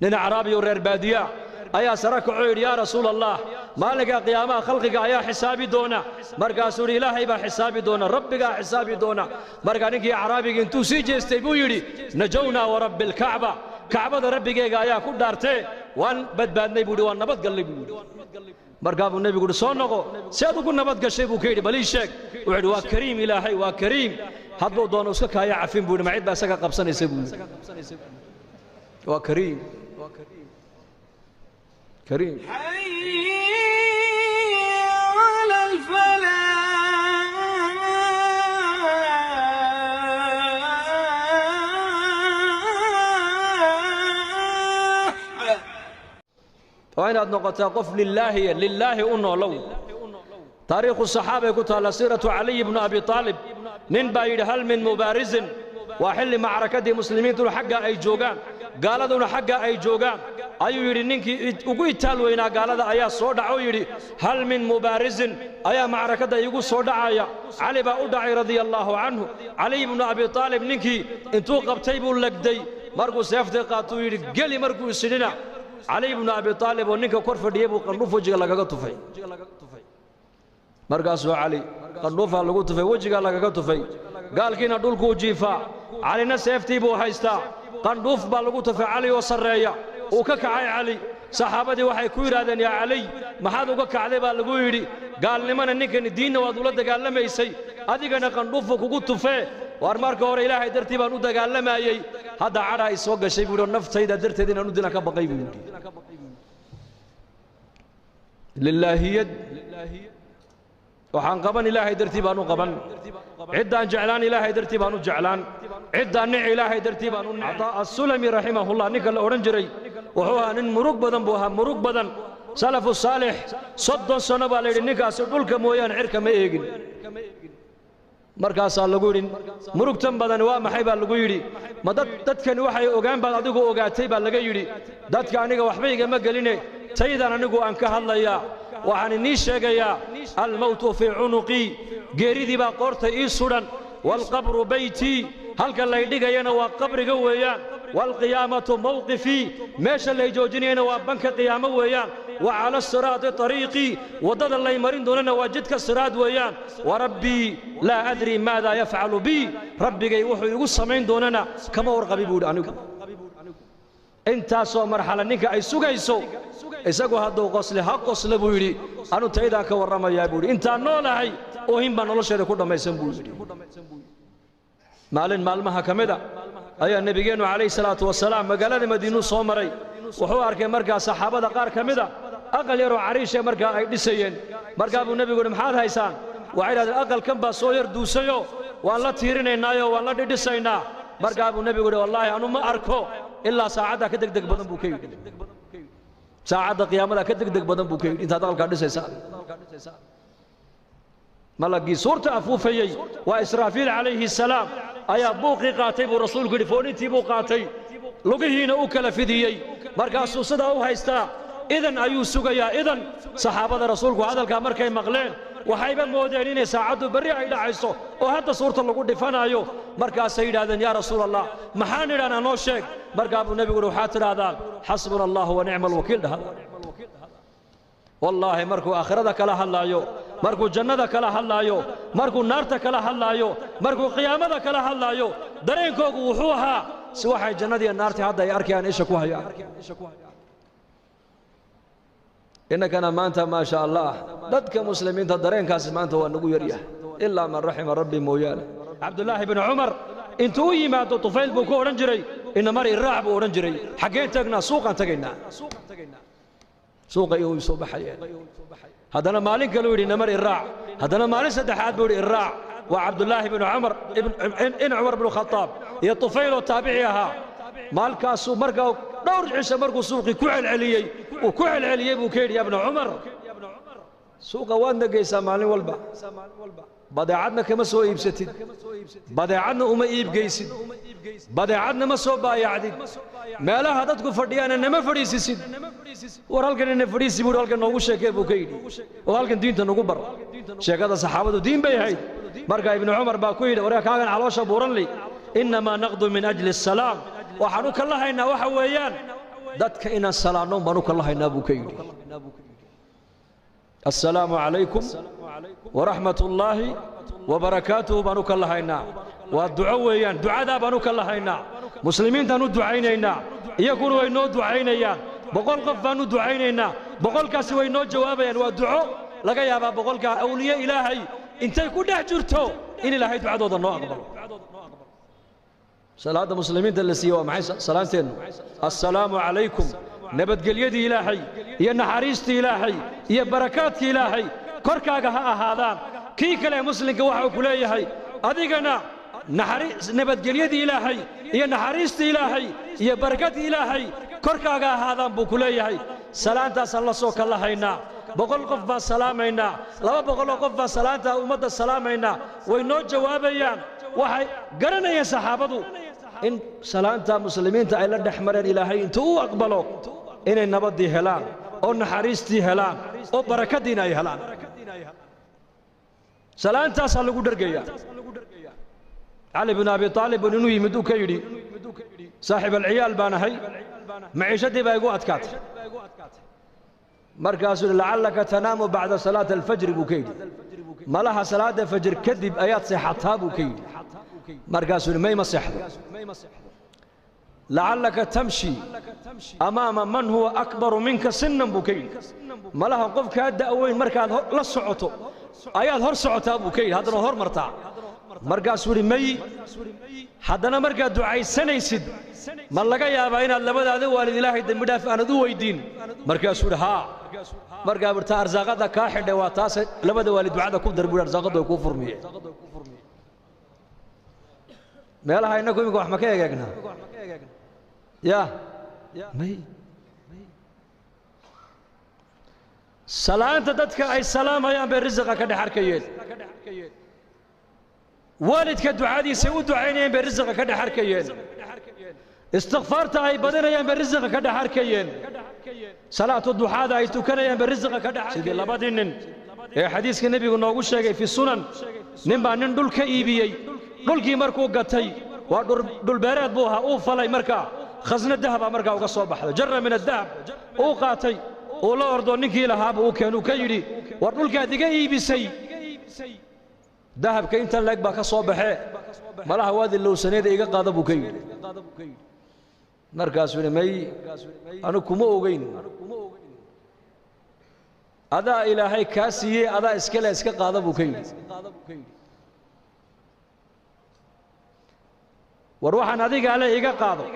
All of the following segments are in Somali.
نين عربي ورير بادية أيا سرك عير يا رسول الله مالك قيامة خلقك أيا حسابي دونا مرقا سوري إلهي با حسابي دونا ربك حسابي دونا مرقا نكي عربي انتو سيجي استيبو يري نجونا ورب الكعبة كعبة ربك أيا كل دارتي وان بدبادني بودي وان نبت قلبي بودي مرقا النبي يقول صونقو سيادو كل نبت قشيبو كيدي بلي شك وعد وكريم إلهي وكريم هدو دون وسكك هيا عفين بودي معيد باسكا قبصان يسيبو وكريم كريم حي على الفلاح وين نقطة قف لله أنه لو تاريخ الصحابة قلت على سيرة علي بن أبي طالب ننبايد هل من مبارز وحل معركة مسلمين تلو حقا أي جوغان قال دون حقا أي جوغان أيو يري نينكي ugu itaal weynaa gaalada ayaa soo dhaco yiri hal min mubarizin ayaa macrakada igu soo dhacaya Ali baa u dhacay radiyallahu anhu Ali ibn Abi Talib ninkii intuu qabtay buu lagday markuu seeftay qaatuu yiri gali markuu isidina Ali ibn Abi Talib oo ninka kor fadhiyay buu qandhuf wajiga lagaga tufay markaasuu Ali qandhufa lagu tufay wajiga lagaga tufay gaalkiina dhulku jiifa Alina seeftii buu haystaa qandhuf baa lagu tufay Ali oo sareeya وككعي علي صحابتي waxay ku yiraahdeen ya Ali maxaad uga kacday baa lagu yiri gaalnimana ninkan diinna waad ula dagaalameysay adigana qandhuuf kugu tufee war marka hore Ilaahay dartii baan u dagaalamayay hada cara ay soo gashay buu naftayda darteed inaan u dina ka baqay buu lillahiyad waxaan qaban Ilaahay dartii baan u qaban ciddaan jeclaan Ilaahay dartii baan u jeclaan ciddaan nici Ilaahay dartii baan u nici as-Sulami rahimahullah ninka la oran jiray wuxuu ahaa nin murug badan buu ahaa murug badan salafu saalix 30 sano baa la yidhi ninkaasi dhulka mooyaan cirka ma eegin markaasaa lagu yidhi murugtan badan waa maxay baa lagu yidhi ma dadkani waxay ogaan baad adigu ogaatay baa laga yidhi dadka aniga waxba igama geline taydan anigu aan ka hadlayaa waxaan inii sheegayaa almawtu fii cunuqii geeridii baa qoorta ii sudan walqabru baytii halka lay dhigayana waa qabriga weeyaan والقيامة موقفي ماشى اللي جوجنينا وبنك قيامة ويان وعلى الصراط طريقي وضد الله يمرين دوننا وجدك الصراط ويان وربي لا أدري ماذا يفعل بي ربي جاي وحي يقول سمعين دوننا كما ورقبي بود عنك انت سو مرحلة نك أي سوق أي سوق إسقوا هذا قصله ها قصله بيري أنا تيدا كورما يا بيري انت نولا هاي وهم بنولش شيء كله ما يسمبوي مالن مالمها كمدا أي النبي عليه الصلاة والسلام مقالة مدينة صومري وحو أركي مرقى صحابة قار كمدا أقل يرو عريشة مرقى ديسيين مرقى أبو النبي يقول محاد هايسان وعيد هذا الأقل كم بصوير دوسيو والله تيرين نايو والله ديسينا مرقى أبو النبي يقول والله أنا ما أركو إلا ساعدها كدك دك بدن بوكي ساعدها قيامة كدك دك بدن بوكي إنت هذا القرد سيسان ملقي صورة أفوفي وإسرافيل عليه السلام أيا بوقي قاتي ورسول قد فونيتي بوقاتي لقيهين أوكل فديي مركاسو صدا وهايستا إذن أيو سوغيا إذن صحابة رسول هذا الكامر كي مغلين وحيبا مودينين ساعدوا بري عيدا عيسو وهذا صورة اللي قد فنايو مركا سيد هذا يا رسول الله محاني لنا نوشك مركا أبو النبي قلوا حاتر هذا حسبنا الله ونعم الوكيل هذا والله مركو آخرتك لا هلايو مركو جنتك لا هلايو مركو نارتك لا هلايو مركو قيامتك لا هلايو درينكو وحوها سواحي جنتي النارتي هذا ياركي أن إيشكوها يا إنك أنا ما أنت ما شاء الله ضدك مسلمين تدرين كاس ما أنت ونقول يريح إلا من رحم ربي مويانا عبد الله بن عمر انتو ما طفيل بوكو ورنجري إن مري الرعب ورنجري حقين تقنا سوقا تقنا سوق يوم صباح هذا مالك قالوا لي نمر الراع هذا مالك سدحات بوري الراع وعبد الله بن عمر ابن عمر بن الخطاب يا طفيل وتابعيها مالك سو مرقوا دور عيسى مرقوا سوقي كعل عليي وكعل عليي بوكير يا ابن عمر سوق وين نقيسا مالي والبا بدعتنا كما سو يبستد بدعتنا وما يبقيسد بدعتنا ما سو بايعدد ما لا هدتكم فرديانا نما فريسيسد ورالكن إن فريسي ورالكن نوجو شيء بوكيدي ورالكن دين تنوجو بر شيء هذا صحابة دين بيهاي مرقى ابن عمر باكويد ورا كان علوشة بورنلي إنما نقض من أجل السلام وحنوك الله إن وحويان dadka inaan salaano banu kala haynaa buu ka yidhi assalaamu calaykum waraxmatullaahi wabarakaatuhu baanu ka lahaynaa waa duco weeyaan ducadaa baanu ka lahaynaa muslimiintaan u ducaynaynaa iyaguna way noo ducaynayaan boqol qof baan u ducaynaynaa boqolkaasi way noo jawaabayaan waa duco laga yaabaa boqolkaa awliye ilaahay intay ku dhex jirto in ilaahay ducadooda noo aqbalo salaada muslimiinta la siiye waa maxay salaanteennu assalaamu calaykum nabadgelyadii ilaahay iyo naxariistii ilaahay iyo barakaadkii ilaahay korkaaga ha ahaadaan kii kale muslimka waxa uu ku leeyahay adigana nabadgelyadii ilaahay iyo naxariistii ilaahay iyo barakadii ilaahay korkaaga ahaadaan buu ku leeyahay salaantaasaan la soo kala haynaa boqol qof baan salaamaynaa 200 qof baan salaanta ummadda salaamaynaa way noo jawaabayaan waxay garanayaan saxaabadu in salaanta muslimiinta ay la dhexmareen ilaahay intuu u aqbalo inay nabadii helaan oo naxariistii helaan oo barakadiina ay helaan salaantaas lagu dhargaya Ali ibn Abi Talib inuu yimid uu ka yiri saaxib al-ciyaal baanahay maciishadii baa igu adkaatay markaasuu la'allaka tanaamu ba'da salaat al-fajr buu ka yiri malaha salaada fajr kadib ayaad seexataa buu ka yiri markaasuu may masaxdo لعلك تمشي أمام من هو أكبر منك سنا بكي ملها قفك هذا أوين مركز لا سعته أياد هر سعته بكي هذا هر مرتاع مركز سوري مي حدنا مركز دعاء سنة يسد ملقا يا باين اللبد هذا والد الله يدم بدافع أنا ذو ويدين مركز سوري ها مركز برتا أرزاق هذا كاحد واتاس لبد والد دعاء كوب درب أرزاق هذا كوفر مية ما لها إنكم يقول أحمد كيا جاكنا يا مي سلام تدتك أي سلام يا بالرزق كده حركيين والدك دعادي سود عينين بالرزق كده حركيين استغفرت أي بدنا يا بالرزق كده حركيين صلاة الضحى أي تكنا يا بالرزق كده سيد الله بدينن حديث النبي قلنا وش شيء في السنن نبى نندل كإيبي دول كي مركو قتي ودول بارد بوها أو فلاي مركا خزنة الذهب مركا وقصوا بحذا جرة من الذهب أو قاتي أو لا أرضو نكي لهاب أو كانوا كيري ودول كادقي بسي ذهب كينت لك بقى صباحه ما له هذا اللي سنيد إيجا قاضي بكير مركز من مي أنا كمو وجين هذا إلهي كاسية هذا إسكال إسكال قاضي بكير وروح أنا ذيك عليه إيجا قاضي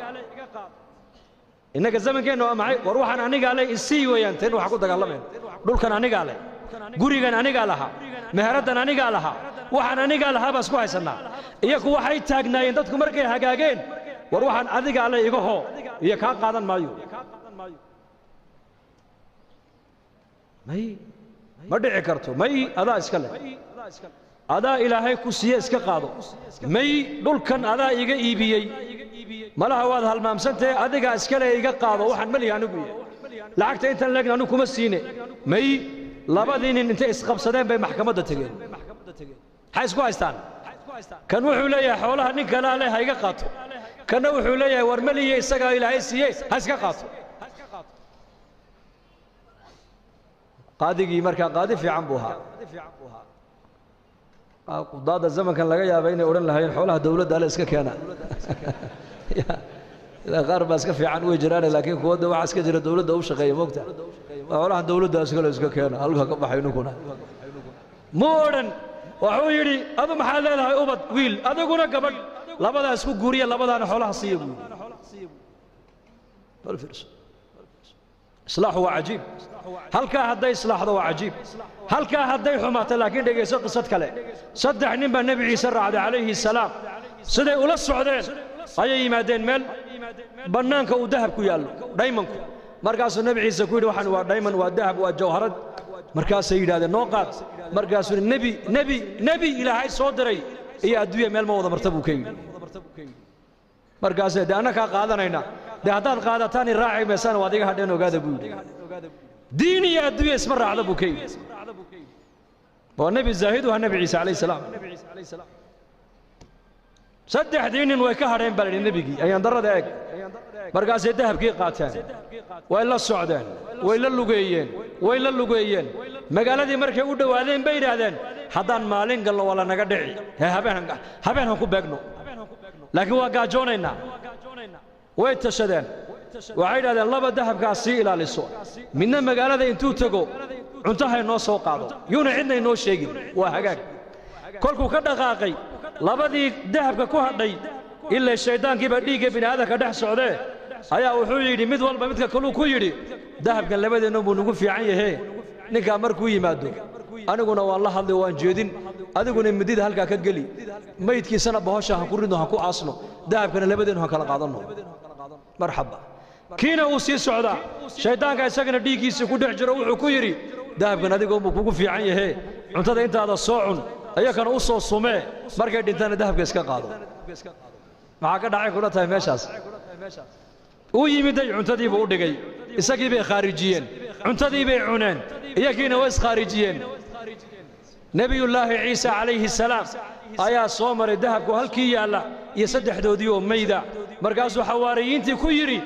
إنك الزمن كأنه معي وروح أنا نيجي عليه السي وينتين وحقول تكلمين دول كان نيجي عليه قري كان نيجي علىها مهرة أنا نيجي علىها وحنا نيجي علىها بس كويس لنا إياك واحد تاجنا يندتكم مركي هجاجين وروح أنا ذيك عليه إيجا هو إياك قاضي مايو ما دعي كرتو ماي هذا إسكال هذا إلهي كوسية إسكال قاضي ماي دول كان هذا إيجا إيبيي ملا هو هذا المامسنته هذا إسكال إيجا قاضي وحن ملي هنقول لعكت أنت لقنا نكوم السينة ماي لابدين إن أنت إسقاب صدام بمحكمة تجين حيث كويستان كان وحولية حولها نكلا عليها إيجا قاضي كان وحولية ورملي إسقى إلهي سيء هسقى قاضي قاضي مركا قاضي في عنبوها قضاء الزمن كان لقى يا بين أورن لهين حولها دولة ده لسه كنا إذا غرب أسكت في عنوي جيرانه لكن هو ده وعسك جرى دولة ده وش غير مقطع حولها دولة ده لسه كنا ألقى كم حينكونا مورن وحويري هذا محل لها أوبد ويل هذا كنا قبل لا بد أسكت غوريا لا بد أنا حولها صيب بالفرس إصلاح هو عجيب هل كان هذا إصلاح هو عجيب هل كان هذا حماة لكن دقيقة قصة كله صدق نبى النبي عيسى عليه السلام صدق ولا السعودين أي مادين مال بنانك وذهب كيالو دايما مركز النبي عيسى كويد وحن ودايما والذهب والجوهرات مركز سيد هذا النقاط مركز نبي إلى هاي صدري هي أدوية مال موضة مرتبو كين مركز ده أنا كقاعدنا هنا ده هذا القاعدة ثاني راعي مثلا واديك هدينا وقاعد بود ديني أدوية اسمه على بوكي والنبي الزاهد والنبي عيسى عليه السلام saddexdii nin way ka hadheen baa lidhi nebigii ayaan darrada eeg markaasay dahabkii qaateen way la socdeen way la lugeeyeen magaaladii markay u dhowaadeen bay yidhaahdeen haddaan maalin galno waa lanaga dhici habeen han ku beegno laakiin waa gaajoonaynaa way tashadeen waxay yidhahdeen laba dahabkaas sii ilaaliso midna magaalada intuu tego cuntahay noo soo qaado yuuna cidna inoo sheegin waa hagaag kolkuu ka dhaqaaqay labadii dahabka ku hadhay ilaa shayddaankiiba dhiigga bini'aadanka dhex socdee ayaa wuxuu yidhi mid walba midka kaluu ku yidhi dahabkan labadeenna buu nagu fiican yahee ninkaa markuu yimaado aniguna waan la hadlay waan jeedin adiguna midida halkaa ka geli maydkiisana bahosha han ku ridno han ku aasno dahabkana labadeennu han kala qaadanno marxaba kiina uu sii socdaa shayddaanka isagana dhiiggiisii ku dhex jiro wuxuu ku yidhi dahabkan adigoonbuu kugu fiican yahee cuntada intaada soo cun ayakana u soo sumee markay dhintana dahabka iska qaado maxaa ka dhacay kula tahay meeshaas uu yimiday cuntadiibuu u dhigay isagii bay khaarijiyeen cuntadii bay cuneen iyagiina way iskhaarijiyeen nebiyullaahi ciisa calayhi salaam ayaa soo maray dahabku halkii yaalla iyo saddexdoodii oo mayda markaasuu xawaariyiintii ku yidhi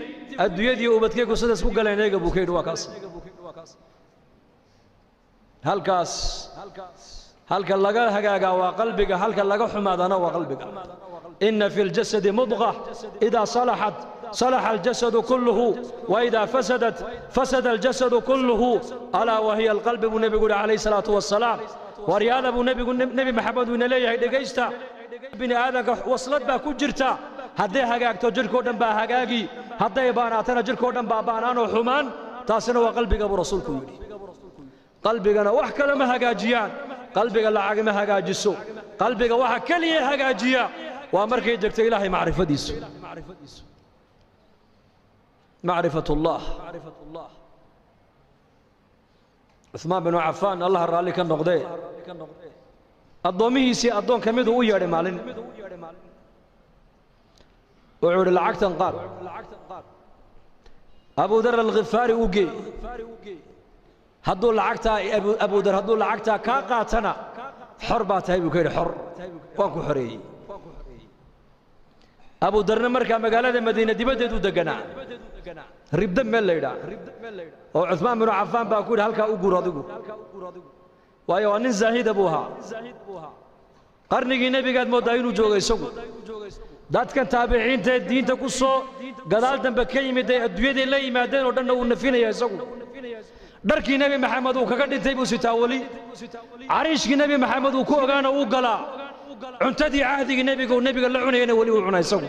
adduunyadii ubadkaygu sidaas ku galeen eega buu ka yidhi waa kaas halka laga hagaagaa waa qalbiga halka laga xumaadana waa qalbiga inna fi ljasadi mudqa idaa salaxat صلح الجسد كله وإذا فسدت فسد الجسد كله ألا وهي القلب النبي عليه الصلاة والسلام ورياض نبي محمد بن ليه دقيستا بني آدم وصلت با كجرتا هدي هاجاكتو جركو دم با هاجاجي هدي باناتنا جركو دم با بانان وحمان تاسنا وقلبك أبو رسولكم قلبك أنا وح كلمة هاجاجيان قلبك لا عقمة هاجاجسو قلبك وح كلية هاجاجيا وأمرك يجكت إلهي معرفة ديسو معرفة الله عثمان بن عفان الله رالي كان نقضي الضوميه سي الضوم كميدو وياري مالين وعور العقد انقار أبو ذر الغفاري وقي هدو العقد أبو ذر هدو العقد كاقاتنا حربات هاي بكير حر واكو حري أبو ذر مركا مقالة مدينة دبدت ودقنا ريب دم ميل ليدا وعثمان بن عفان باكود هلكا اوغور ادغو وايو ان زاهد ابوها قرنيغي نبي قد مودا انو جوغay isagu dadkan taabiciinta diinta ku soo gadaal dambe ka yimid adduunyada la yimaadeen oo dhan uu nafinaya isagu dharkii nabi maxamed uu kaga dhintay buu sitaa wali ariishkii nabi maxamed uu ku ogaana uu galaa cuntadii ahdigii nabiga la cunayna wali uu cunay isagu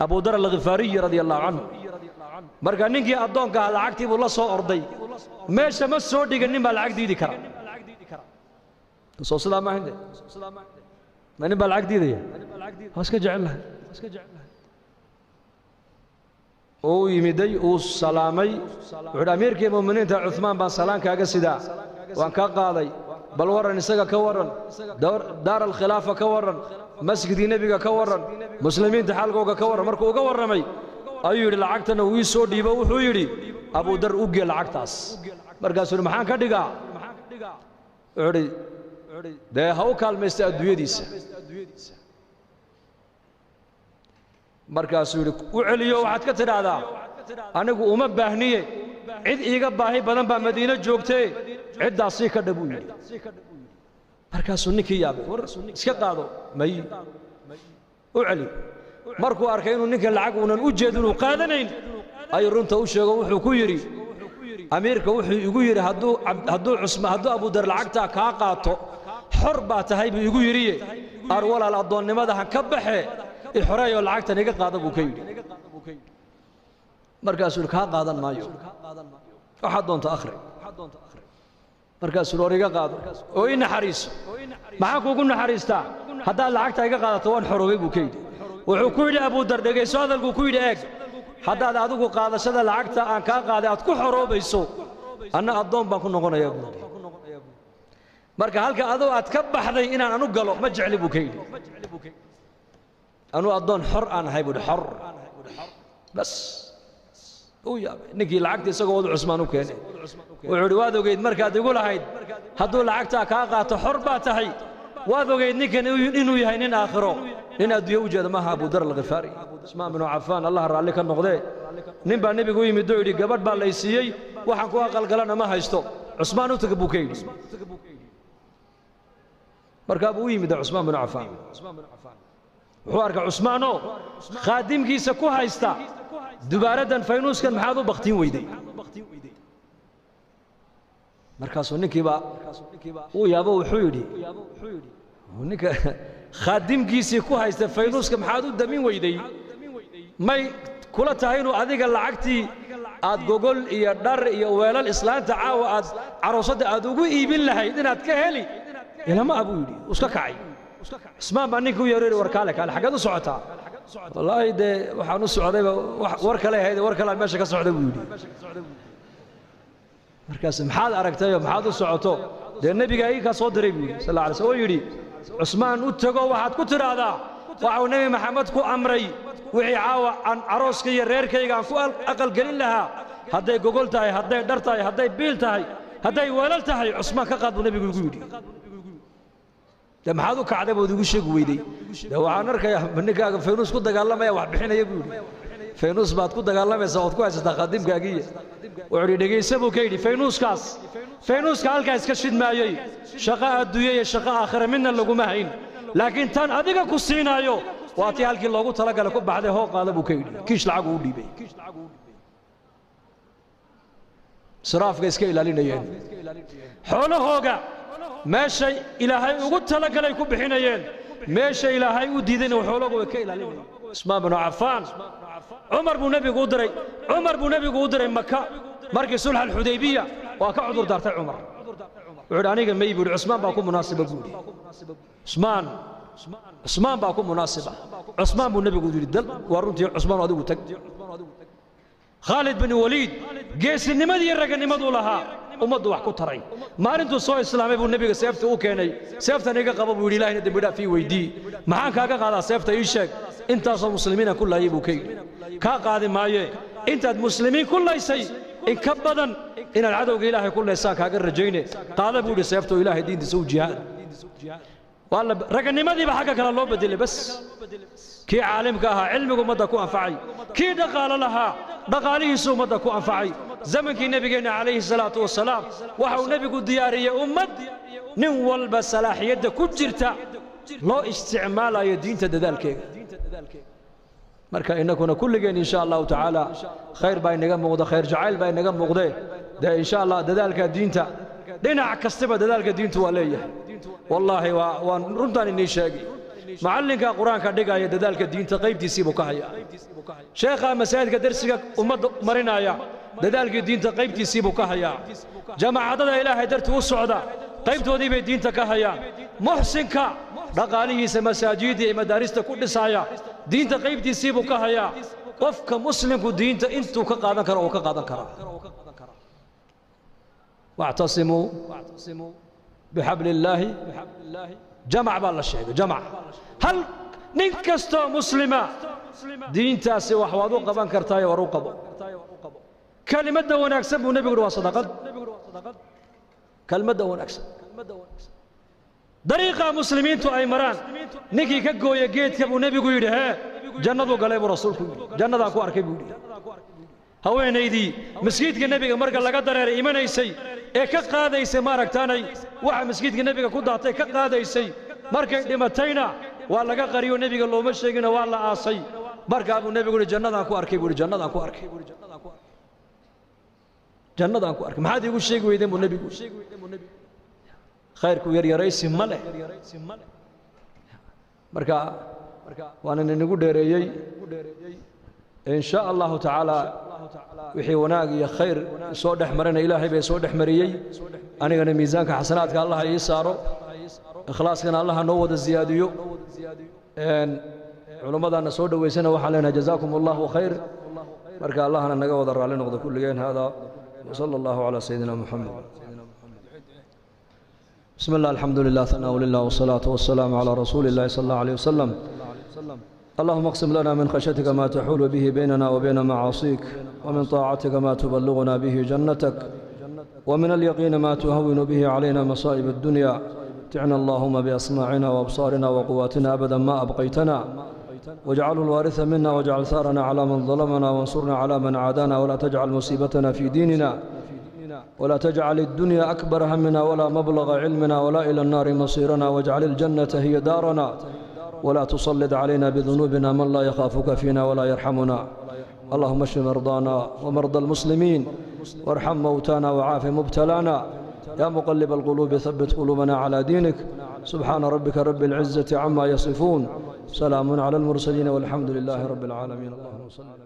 أبو ذر الغفاري رضي الله عنه مركا نينكي أدونكا لعقتي بولا سو أرضي ماشا ما سو ديغن با لعق ديدي كرا سو سلام ما عنده ما نبا لعق ديدي اسكا جعلها او يمدي او سلامي وحد اميركي المؤمنين تاع عثمان بن سلام كاغا سيدا وان كا قاداي بل ورن اسغا كورن دار الخلافه كورن مسجد النبي كورن مسلمين تحالكوغا كورن markuu uga waramay ayuu yiri lacagtana uu soo dhiibay wuxuu yiri Abu Dar u geel lacagtaas markaas uu maxaan ka dhigaa de haw kaalmeystay adduunyadiisa markaas uu yiri u celiyo waxaad ka tiraahdaa anigu uma baahniye cid iiga baahi badan baa Madiina joogtay cidaasi ka dhabu yiri markaasuu ninkii yaabay war iska qaado may u celi markuu arkay inuu ninka lacag uunan u jeedin uu qaadanayn ay runta u sheego wuxuu ku yiri amiirka wuxuu igu yiri hadduu Abu Dar lacagta ka qaato xor baa tahay buu igu yiri ar walaal adoonnimada han ka baxee xoreeyo lacagta niga qaado buu ka yiri markaasuu ka qaadan maayo waxa doonto akhri markaasuu rooriga qaado oo in xariiso maxaa kuugu naxariistaa haddaad lacagta iga qaadato waan xoroobay buu ka yidhi wuxuu ku yidhi Abu Dar dhegayso hadalkuu ku yidhi eeg haddaad adigu qaadashada lacagta aan kaa qaaday aad ku xoroobayso anna addoon baan ku noqonayaa buu marka halka adoo aad ka baxday inaan anu galo ma jecli buu ka yidhi anu addoon xor aan ahay buu xor bas ninkii lacagta isagoo wada Cusmaan u keenay wuxuu waad ogeyd markaad igu lahayd hadduu lacagta ka qaato xor baa tahay waad ogeyd ninkan inuu yahay nin aakhiro nin adduunye u jeeda maaha Abu Dar al-Ghifari Usmaan bin Affan Allah raalli ka noqdee nin baa nabigu yimid oo yidhi gabadh baa lay siiyey waxaan ku aqal galana ma haysto Usmaan u taga buu ka yidhi markaa buu yimid Usmaan bin Affan wuxuu arkay Usmaanoo khaadimkiisa ku haysta dubaaradan faynuuskan maxaad u baqtiin weyday markaasuu ninkiiba uu yaabo wuxuu yidhi ninka khaadimkiisii ku haysta faynuuska maxaad u damin weyday may kula tahay inuu adiga lacagtii aad gogol iyo dhar iyo weelal islaanta caawa aad caroosadda aad ugu iibin lahayd inaad ka heli ilama abuu yidhi iska kacay Usmaan baa ninkii u yeeray war kaale xagad u socotaa wallaahi dee waxaan u socdayba war kale ahayd war kale meesha ka socda buu yidhi markaas maxaad aragtay maxaad u socoto dee nabiga ay ka soo diray buu sallallahu alayhi wasallam yidhi Usmaan u tago waxaad ku tiraahdaa waxa uu nabi maxamed ku amray wixii caawa aan arooska iyo reerkayga aan ku aqal gelin lahaa hadday gogol tahay hadday dhar tahay hadday biil tahay hadday weelal tahay Usmaan ka qaad buu nabigu ugu yidhi de maxaad u kacday bood ugu sheeg weyday de waxaan arkayaa ninkaaga faynuus ku dagaalamaya wax bixinaya buu yidhi faynuus baad ku dagaalamaysaa ood ku haysataa khadimkaagiiya wuxuu dhegaysa buu ka yidhi faynuuska halkaa iska shidmaayey shaqo adduunye iyo shaqo aakhira midna laguma hayn laakiin tan adiga ku siinaayo waa tii halkii loogu talagalay ku baxday hoo qaada buu ka yidhi kiish lacagu u dhiibay israafka iska ilaalinayeen xoolahooga meeshay ilaahay ugu talagalay ku bixinayeen meesha ilaahay u diidayna xoolahooga way ka ilaalinayeen Usmaan bin Affan Umar buu nabigu u diray Makka markii sulh al-Hudaybiya waa ka cudur daartay Umar wuxuu aniga may buu Usmaan baa ku munaasaba guudi Usmaan baa ku munaasaba Usmaan buu nabigu yiri dal waa runtii Usmaan adigu tag Khalid bin Walid geesinimadii raganimadu lahaa ummaddu wax ku taray maalintuu soo islaamay buu nabiga seefta u keenay seeftan iga qabo buu yiri ilaahina dambi dhaaf ii weydii maxaan kaaga qaadaa seefta ii sheeg intaasoo muslimiina ku laayay buu ka yidhi kaa qaadi maaye intaad muslimiin ku laysay in ka badan inaad cadowga ilaahay ku laysaan kaaga rajayne qaada buu yidhi seefta oo ilaahay diintiisa u jihaad waa raganimadiiba xagga kale loo bedelay bas kii caalimka ahaa cilmigu ummadda ku anfacay kii dhaqaalo lahaa dhaqaalihiisu ummadda ku anfacay zamankii nabigeenna calayhi salaatu wasalaam waxa uu nebigu diyaariyey ummad nin walba salaaxiyadda ku jirta loo isticmaalayo diinta dadaalkeega marka innakuna kulligeen insha allahu tacaala khayr baa inaga muuqda khayr jacayl baa inaga muuqdee dee insha allah dadaalka diinta dhinac kastaba dadaalka diintu waa leeyahay wallaahi waan runtaan inii sheegay معلنك قرآن كدقة يدالك الدين تقيب تسيبه كهيا شيخا مساجد درسك أمد مرنايا دالك الدين تقيب تسيبه كهيا جماعة عدد إله درت وسعدا قيب تودي بالدين تكهيا محسنك رقاليه مساجد مدارس كل سايا دين تقيب تسيبه كهيا وفك مسلم دين أنتو كقادا كرا وكقادا كرا واعتصموا بحبل الله جمع بالله الشيء جمع هل ننكستو مسلمة دين تاسي وحوادو قبان كرتاي وروقبو كلمة دون أكسب ونبي قروا صدقات كلمة دون أكسب طريقة مسلمين تو أي مران نكي كجو يجيت كبو نبي قول ها جنة وقلب رسولكم جنة أكو أركبوا هو نيدي مسجد النبي مرق لقدر إيمان يسي كقاعدة يسي مارك تاني واحد مسجد النبي كود عطيه كقاعدة يسي مرق لمتينا ولا قريو النبي قال له مش يجينا ولا عاصي مرق أبو النبي يقول جنة أكو أركبوا جنة أكو أركبوا جنة أكو أركب ما حد يقول شيء ويدم النبي خيرك يا رئيس ملة مرق وأنا نقول دريجي إن شاء الله تعالى وحي وناقي خير صودح مرنا إلهي بي صودح مريي أنا قال ميزانك حسناتك الله يسارو إخلاص كان الله نود الزياديو إن علماء أن صود ويسنا وحلنا جزاكم الله خير بركة الله أن نجود على نقد كل جين هذا وصلى الله على سيدنا محمد بسم الله الحمد لله ثناء لله والصلاة والسلام على رسول الله صلى الله عليه وسلم اللهم اقسم لنا من خشيتك ما تحول به بيننا وبين معاصيك ومن طاعتك ما تبلغنا به جنتك ومن اليقين ما تهون به علينا مصائب الدنيا متعنا اللهم بأسماعنا وأبصارنا وقواتنا أبدا ما أبقيتنا، واجعله الوارث منا، واجعل ثارنا على من ظلمنا، وانصرنا على من عادانا، ولا تجعل مصيبتنا في ديننا، ولا تجعل الدنيا أكبر همنا ولا مبلغ علمنا ولا إلى النار مصيرنا، واجعل الجنة هي دارنا، ولا تسلط علينا بذنوبنا من لا يخافك فينا ولا يرحمنا. اللهم اشف مرضانا ومرضى المسلمين، وارحم موتانا وعاف مبتلانا. يا مقلب القلوب ثبت قلوبنا على دينك. سبحان ربك رب العزة عما يصفون، سلام على المرسلين والحمد لله رب العالمين. اللهم صل على